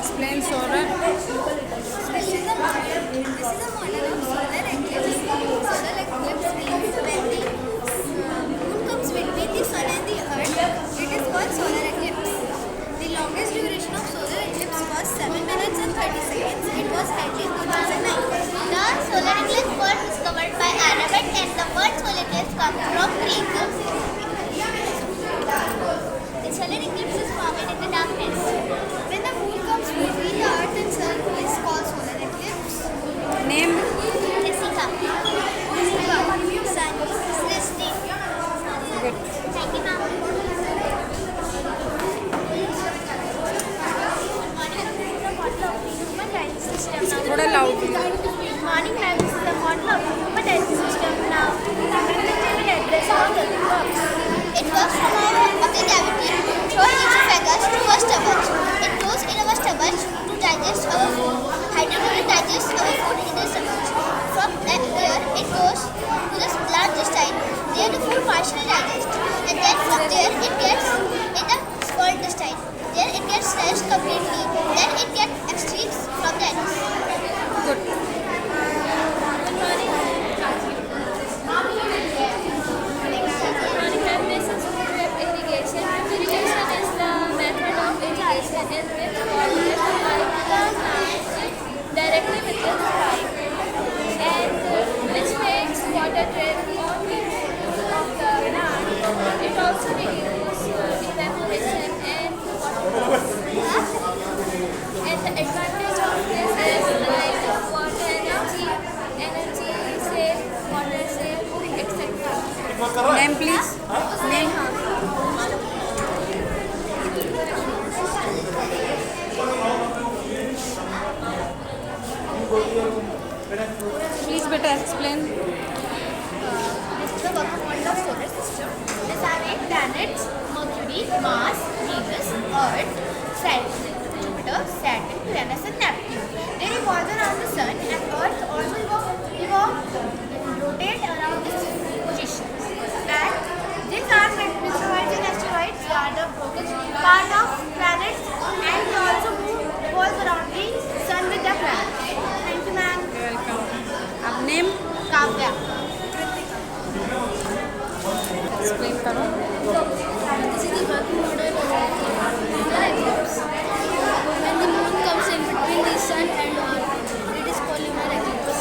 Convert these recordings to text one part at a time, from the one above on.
Explain solar. Duration of solar eclipse was 7 minutes and 30 seconds. It was held in 2009. The solar eclipse was discovered by Arabic and the word solar eclipse comes from Greek. The solar eclipse is formed in the darkness. When the moon comes between the earth and sun is called solar eclipse. Name. Jessica. Sun. Srishti. Good. Thank you, ma'am. थोड़ा loud. Morning ma'am, this is the model of human digestive system now. Will address how does it work? It works from our upper cavity through esophagus to our stomach. It goes in our stomach to digest our food. Hydrogen digests our food in the stomach. From there it goes to the large intestine. There the food partially digests. And then from there it gets in the small intestine. There it gets digested completely. Then it gets excreted from the anus. Good. Irrigation. Irrigation is the method of irrigation in which water is supplied to the plant directly with the pipe, and which makes water trail on the roots of the plant. It also reduces evaporation and water loss. And the advantage of this is like water energy save, water save, etc. Name please. Name. Please better explain. This is the working model of solar system. These are 8 planets: Mercury, Mars, Venus, Earth, Jupiter, Saturn, Uranus, and Neptune. They revolve around the Sun, and Earth also rotate around its position. And these are meteoroids and asteroids. They are the part of planets, and they also revolve around the Sun with the planets. Thank you, ma'am. Welcome. अब name. Kavya. Explain करो. This is the working model of solar eclipse. When the moon comes in between the sun and earth, it is called lunar eclipse.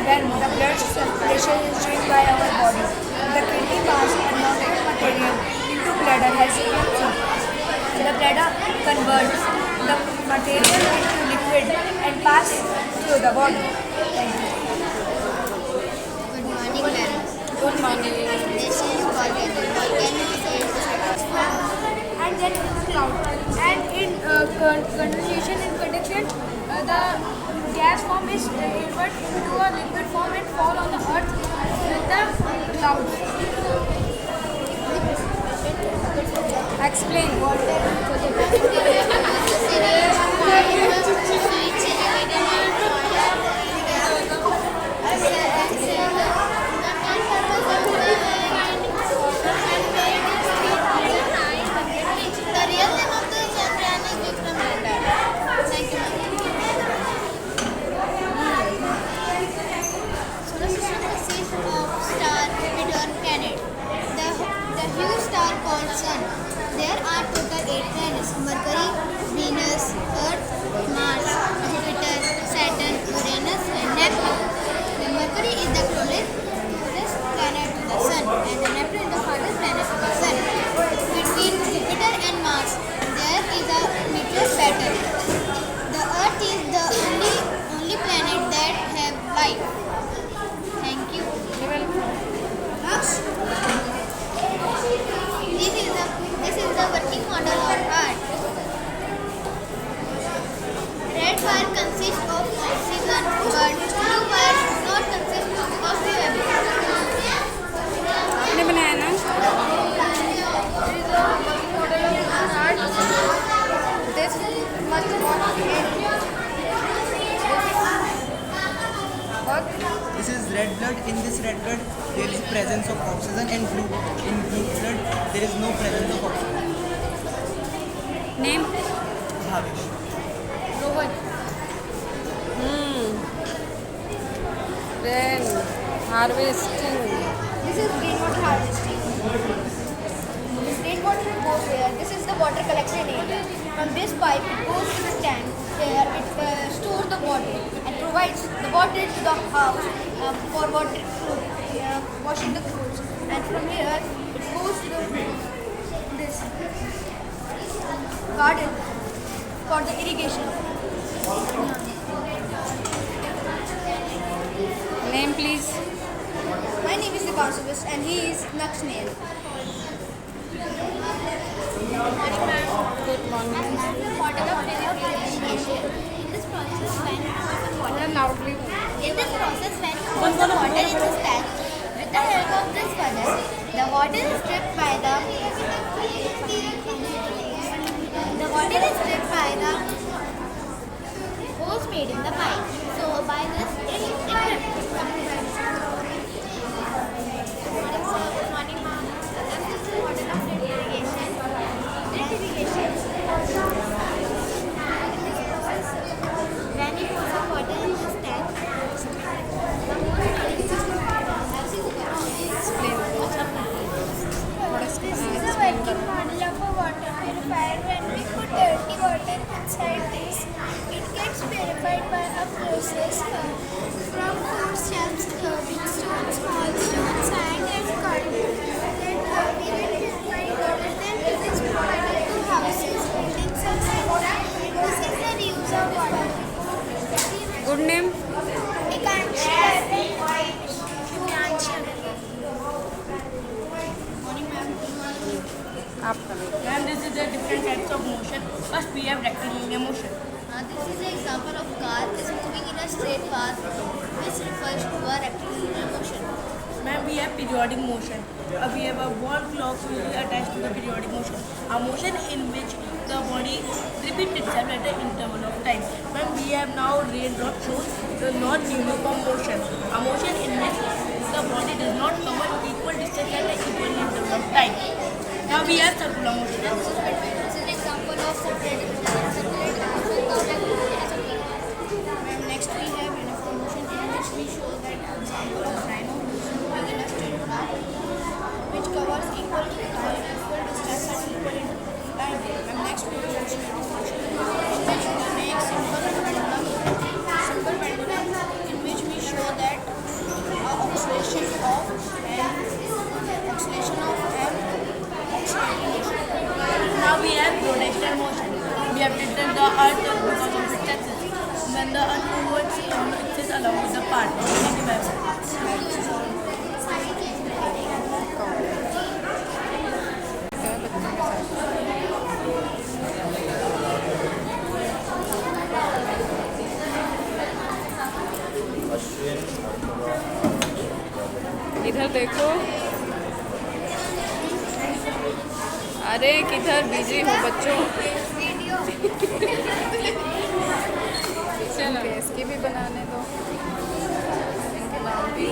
When the blood circulation is changed by our body, the kidney pass anorganic material into bladder as you can see. The bladder converts the material into liquid and pass through the body. Thank you. Good morning, ma'am. Good morning. This is volcano. Volcano is And then cloud. And in condensation and conduction, the gas form is converted into a liquid form and fall on the earth with the clouds. Explain. The real name of the Chandrayaan is Vikram Lander. Thank you. Solar system consists of star, Jupiter, planet. The huge star called Sun. There are total 8 planets: Mercury, Venus, Earth, Mars, Jupiter, Saturn, Uranus, and Neptune. The Mercury is the closest planet to the Sun, and the Neptune is the farthest planet to the Sun. Between Jupiter and Mars, there is a meteor pattern. The Earth is the only planet that have life. Thank you. This is the working model of Earth. Red bar consists of oxygen, but blue bar not consist of oxygen. आपने बनाया ना? This must not This is red blood. In this red blood, there is presence of oxygen, and blue. In blue blood, there is no presence of oxygen. Name? Bhavesh. Rohan. Then harvesting. This is rainwater harvesting. This rainwater goes here. This is the water collection area. From this pipe, it goes to the tank. There, it stores the water and provides the water to the house for washing the clothes. And from here, it goes to this garden for the irrigation. Name please. My name is Dipansubis and he is Naksnail. Good morning. Loudly. In this process, when you put the water in this tank, with the help of this funnel, the water is stripped by the hose made in the pipe. So by this, it morning, ma'am. This is the model of irrigation. Drip irrigation. In this process, when you put the water in this tank, This is the working model of a water purifier. When we put dirty water inside this, it gets purified by a process from food shells, big stones, small stones, sand and curd. Then we get purified water. Then it is provided to houses, buildings and schools. This is the reuse of water. Good name? आपका And this is the different types of motion. First we have rectilinear motion. This is an example of car is moving in a straight path, which refers to a rectilinear motion. Then we have periodic motion. We have a wall clock attached to the periodic motion. A motion in which the body repeats itself at an interval of time. When we have now raindrop shows the non-uniform motion. A motion in which the body does not cover equal distance at an equal interval of time. Now we have circular motion. This is an example of circulating motion. Next we have uniform motion, in which we show that example of rhino moving in a straight path, which covers equal distance at equal interval of time. And next we have oscillating motion, in which we make simple pendulum, in which we show that oscillation of Now we have rotational motion. We have written the earth because of its axis. When the earth moves its axis along with the part. इधर देखो. अरे किधर busy हो बच्चों. चलो इसकी भी बनाने दो. इनके नाम भी